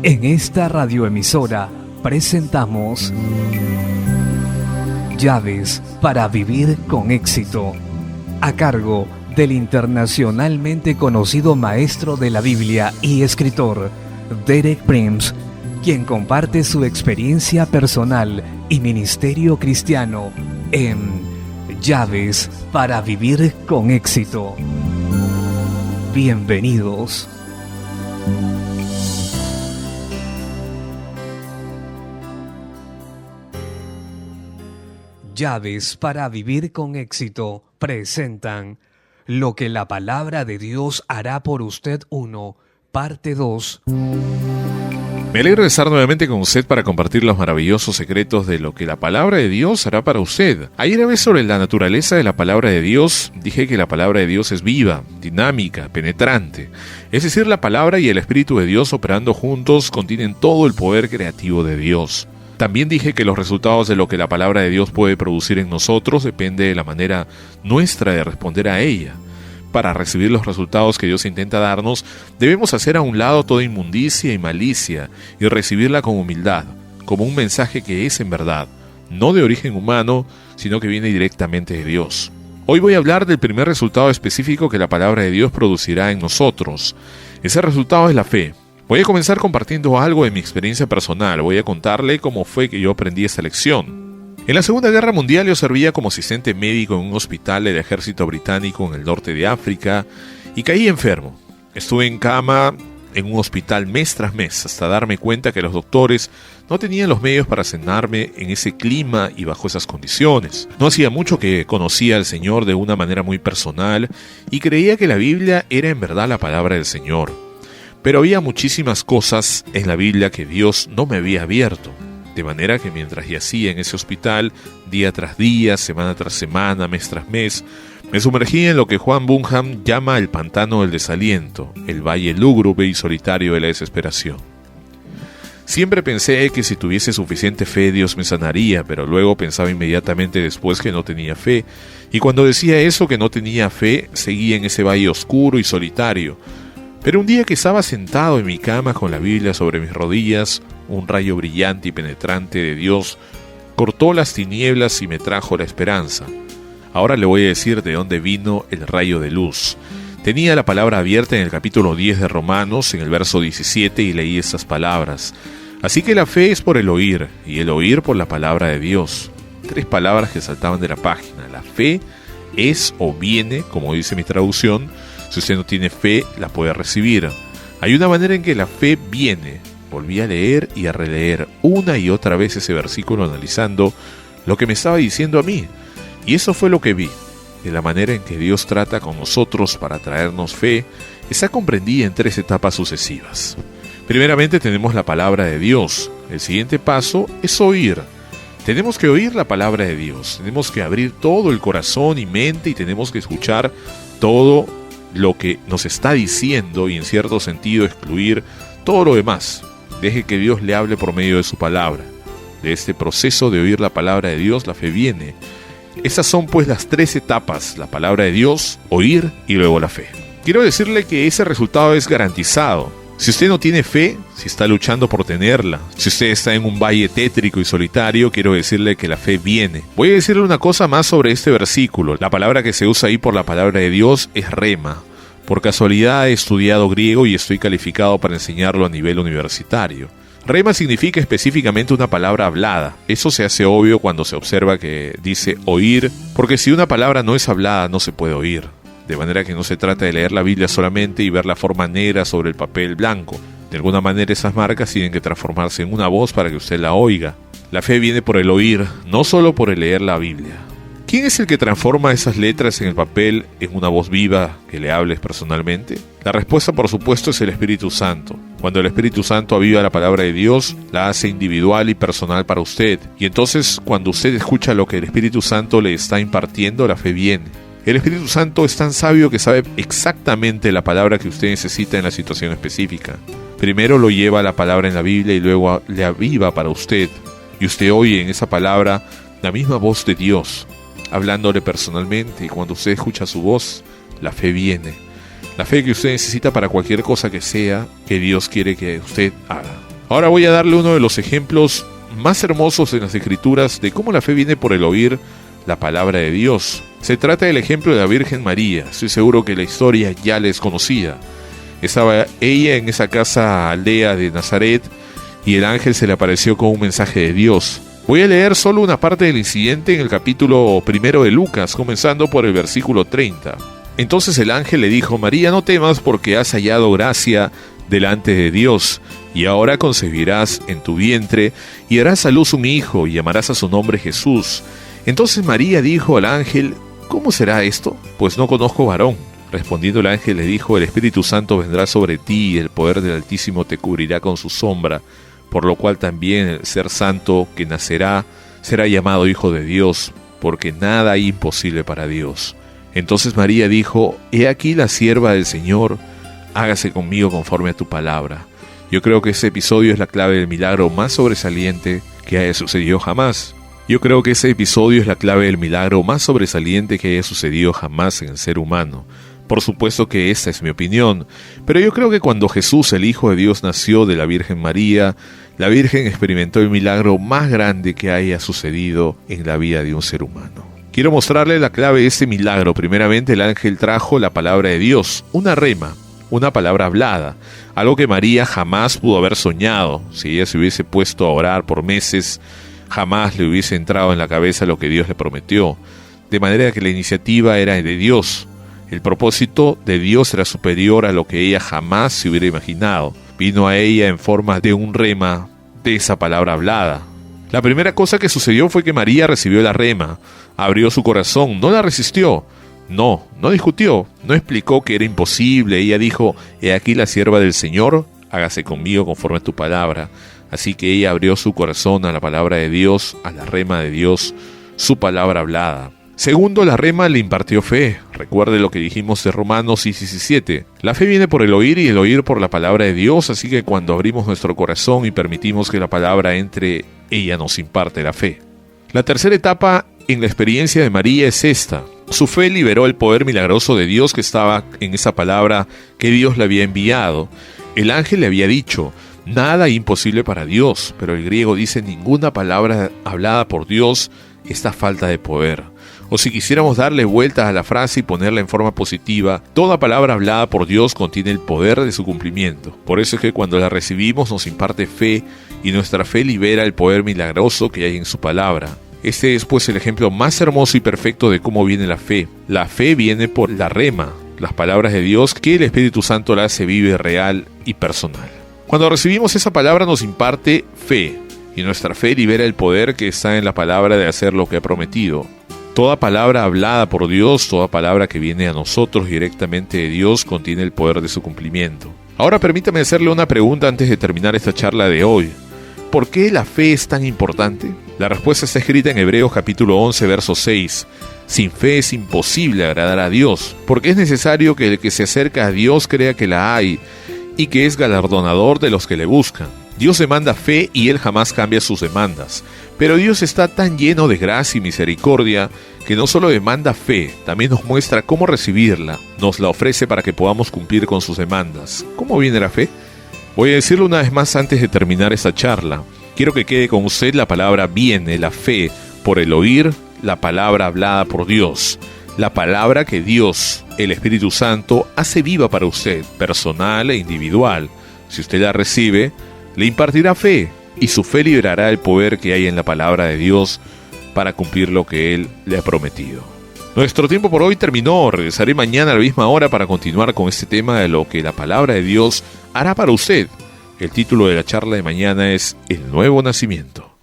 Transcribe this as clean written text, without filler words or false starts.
En esta radioemisora presentamos Llaves para vivir con éxito, a cargo del internacionalmente conocido maestro de la Biblia y escritor Derek Prince, quien comparte su experiencia personal y ministerio cristiano en Llaves para vivir con éxito. Bienvenidos. Llaves para vivir con éxito presentan Lo que la palabra de Dios hará por usted 1, parte 2. Me alegra de estar nuevamente con usted para compartir los maravillosos secretos de lo que la palabra de Dios hará para usted. Ayer hablé sobre la naturaleza de la palabra de Dios. Dije que la palabra de Dios es viva, dinámica, penetrante. Es decir, la palabra y el Espíritu de Dios operando juntos contienen todo el poder creativo de Dios. También dije que los resultados de lo que la palabra de Dios puede producir en nosotros depende de la manera nuestra de responder a ella. Para recibir los resultados que Dios intenta darnos, debemos hacer a un lado toda inmundicia y malicia y recibirla con humildad, como un mensaje que es en verdad, no de origen humano, sino que viene directamente de Dios. Hoy voy a hablar del primer resultado específico que la palabra de Dios producirá en nosotros. Ese resultado es la fe. Voy a comenzar compartiendo algo de mi experiencia personal. Voy a contarle cómo fue que yo aprendí esta lección. En la Segunda Guerra Mundial yo servía como asistente médico en un hospital del ejército británico en el norte de África y caí enfermo. Estuve en cama en un hospital mes tras mes hasta darme cuenta que los doctores no tenían los medios para sanarme en ese clima y bajo esas condiciones. No hacía mucho que conocía al Señor de una manera muy personal y creía que la Biblia era en verdad la palabra del Señor. Pero había muchísimas cosas en la Biblia que Dios no me había abierto. De manera que mientras yacía en ese hospital, día tras día, semana tras semana, mes tras mes, me sumergí en lo que Juan Bunham llama el pantano del desaliento, el valle lúgubre y solitario de la desesperación. Siempre pensé que si tuviese suficiente fe Dios me sanaría, pero luego pensaba inmediatamente después que no tenía fe, y cuando decía eso que no tenía fe, seguía en ese valle oscuro y solitario. Pero un día que estaba sentado en mi cama con la Biblia sobre mis rodillas, un rayo brillante y penetrante de Dios cortó las tinieblas y me trajo la esperanza. Ahora le voy a decir de dónde vino el rayo de luz. Tenía la palabra abierta en el capítulo 10 de Romanos, en el verso 17, y leí estas palabras. Así que la fe es por el oír, y el oír por la palabra de Dios. 3 palabras que saltaban de la página. La fe es o viene, como dice mi traducción. Si usted no tiene fe, la puede recibir. Hay una manera en que la fe viene. Volví a leer y a releer una y otra vez ese versículo analizando lo que me estaba diciendo a mí. Y eso fue lo que vi. De la manera en que Dios trata con nosotros para traernos fe, está comprendida en 3 etapas sucesivas. Primeramente tenemos la palabra de Dios. El siguiente paso es oír. Tenemos que oír la palabra de Dios. Tenemos que abrir todo el corazón y mente y tenemos que escuchar todo lo que nos está diciendo y en cierto sentido excluir todo lo demás. Deje que Dios le hable por medio de su palabra. De este proceso de oír la palabra de Dios, la fe viene. Esas son pues las 3 etapas: la palabra de Dios, oír y luego la fe. Quiero decirle que ese resultado es garantizado. Si usted no tiene fe, si está luchando por tenerla, si usted está en un valle tétrico y solitario, quiero decirle que la fe viene. Voy a decirle una cosa más sobre este versículo. La palabra que se usa ahí por la palabra de Dios es rema. Por casualidad he estudiado griego y estoy calificado para enseñarlo a nivel universitario. Rema significa específicamente una palabra hablada. Eso se hace obvio cuando se observa que dice oír, porque si una palabra no es hablada no se puede oír. De manera que no se trata de leer la Biblia solamente y ver la forma negra sobre el papel blanco. De alguna manera esas marcas tienen que transformarse en una voz para que usted la oiga. La fe viene por el oír, no solo por el leer la Biblia. ¿Quién es el que transforma esas letras en el papel en una voz viva que le hables personalmente? La respuesta, por supuesto, es el Espíritu Santo. Cuando el Espíritu Santo aviva la palabra de Dios, la hace individual y personal para usted. Y entonces, cuando usted escucha lo que el Espíritu Santo le está impartiendo, la fe viene. El Espíritu Santo es tan sabio que sabe exactamente la palabra que usted necesita en la situación específica. Primero lo lleva a la palabra en la Biblia y luego le aviva para usted. Y usted oye en esa palabra la misma voz de Dios, hablándole personalmente, y cuando usted escucha su voz, la fe viene. La fe que usted necesita para cualquier cosa que sea que Dios quiere que usted haga. Ahora voy a darle uno de los ejemplos más hermosos en las Escrituras de cómo la fe viene por el oír la palabra de Dios. Se trata del ejemplo de la Virgen María. Estoy seguro que la historia ya les conocía. Estaba ella en esa casa aldea de Nazaret y el ángel se le apareció con un mensaje de Dios. Voy a leer solo una parte del incidente en el capítulo 1 de Lucas, comenzando por el versículo 30. Entonces el ángel le dijo: María, no temas, porque has hallado gracia delante de Dios, y ahora concebirás en tu vientre, y darás a luz un hijo, y llamarás a su nombre Jesús. Entonces María dijo al ángel: ¿Cómo será esto? Pues no conozco varón. Respondiendo el ángel le dijo: El Espíritu Santo vendrá sobre ti, y el poder del Altísimo te cubrirá con su sombra, por lo cual también el ser santo que nacerá será llamado Hijo de Dios, porque nada hay imposible para Dios. Entonces María dijo: He aquí la sierva del Señor, hágase conmigo conforme a tu palabra. Yo creo que ese episodio es la clave del milagro más sobresaliente que haya sucedido jamás. Yo creo que ese episodio es la clave del milagro más sobresaliente que haya sucedido jamás en el ser humano. Por supuesto que esta es mi opinión, pero yo creo que cuando Jesús, el Hijo de Dios, nació de la Virgen María, la Virgen experimentó el milagro más grande que haya sucedido en la vida de un ser humano. Quiero mostrarle la clave de este milagro. Primeramente, el ángel trajo la palabra de Dios, una rema, una palabra hablada, algo que María jamás pudo haber soñado. Si ella se hubiese puesto a orar por meses, jamás le hubiese entrado en la cabeza lo que Dios le prometió. De manera que la iniciativa era de Dios. El propósito de Dios era superior a lo que ella jamás se hubiera imaginado. Vino a ella en forma de un rema de esa palabra hablada. La primera cosa que sucedió fue que María recibió la rema, abrió su corazón, no la resistió, no discutió, no explicó que era imposible. Ella dijo: He aquí la sierva del Señor, hágase conmigo conforme a tu palabra. Así que ella abrió su corazón a la palabra de Dios, a la rema de Dios, su palabra hablada. Segundo, la rema le impartió fe. Recuerde lo que dijimos de Romanos 17. La fe viene por el oír y el oír por la palabra de Dios, así que cuando abrimos nuestro corazón y permitimos que la palabra entre, ella nos imparte la fe. La tercera etapa en la experiencia de María es esta. Su fe liberó el poder milagroso de Dios que estaba en esa palabra que Dios le había enviado. El ángel le había dicho: nada imposible para Dios, pero el griego dice: ninguna palabra hablada por Dios está falta de poder. O si quisiéramos darle vueltas a la frase y ponerla en forma positiva, toda palabra hablada por Dios contiene el poder de su cumplimiento. Por eso es que cuando la recibimos nos imparte fe, y nuestra fe libera el poder milagroso que hay en su palabra. Este es pues el ejemplo más hermoso y perfecto de cómo viene la fe. La fe viene por la rema, las palabras de Dios que el Espíritu Santo la hace viva, real y personal. Cuando recibimos esa palabra nos imparte fe, y nuestra fe libera el poder que está en la palabra de hacer lo que ha prometido. Toda palabra hablada por Dios, toda palabra que viene a nosotros directamente de Dios, contiene el poder de su cumplimiento. Ahora permítame hacerle una pregunta antes de terminar esta charla de hoy. ¿Por qué la fe es tan importante? La respuesta está escrita en Hebreos capítulo 11, verso 6. Sin fe es imposible agradar a Dios, porque es necesario que el que se acerca a Dios crea que la hay y que es galardonador de los que le buscan. Dios demanda fe y Él jamás cambia sus demandas. Pero Dios está tan lleno de gracia y misericordia que no solo demanda fe, también nos muestra cómo recibirla. Nos la ofrece para que podamos cumplir con sus demandas. ¿Cómo viene la fe? Voy a decirlo una vez más antes de terminar esta charla. Quiero que quede con usted la palabra viene, la fe, por el oír la palabra hablada por Dios. La palabra que Dios, el Espíritu Santo, hace viva para usted, personal e individual. Si usted la recibe, le impartirá fe, y su fe liberará el poder que hay en la palabra de Dios para cumplir lo que Él le ha prometido. Nuestro tiempo por hoy terminó. Regresaré mañana a la misma hora para continuar con este tema de lo que la palabra de Dios hará para usted. El título de la charla de mañana es El Nuevo Nacimiento.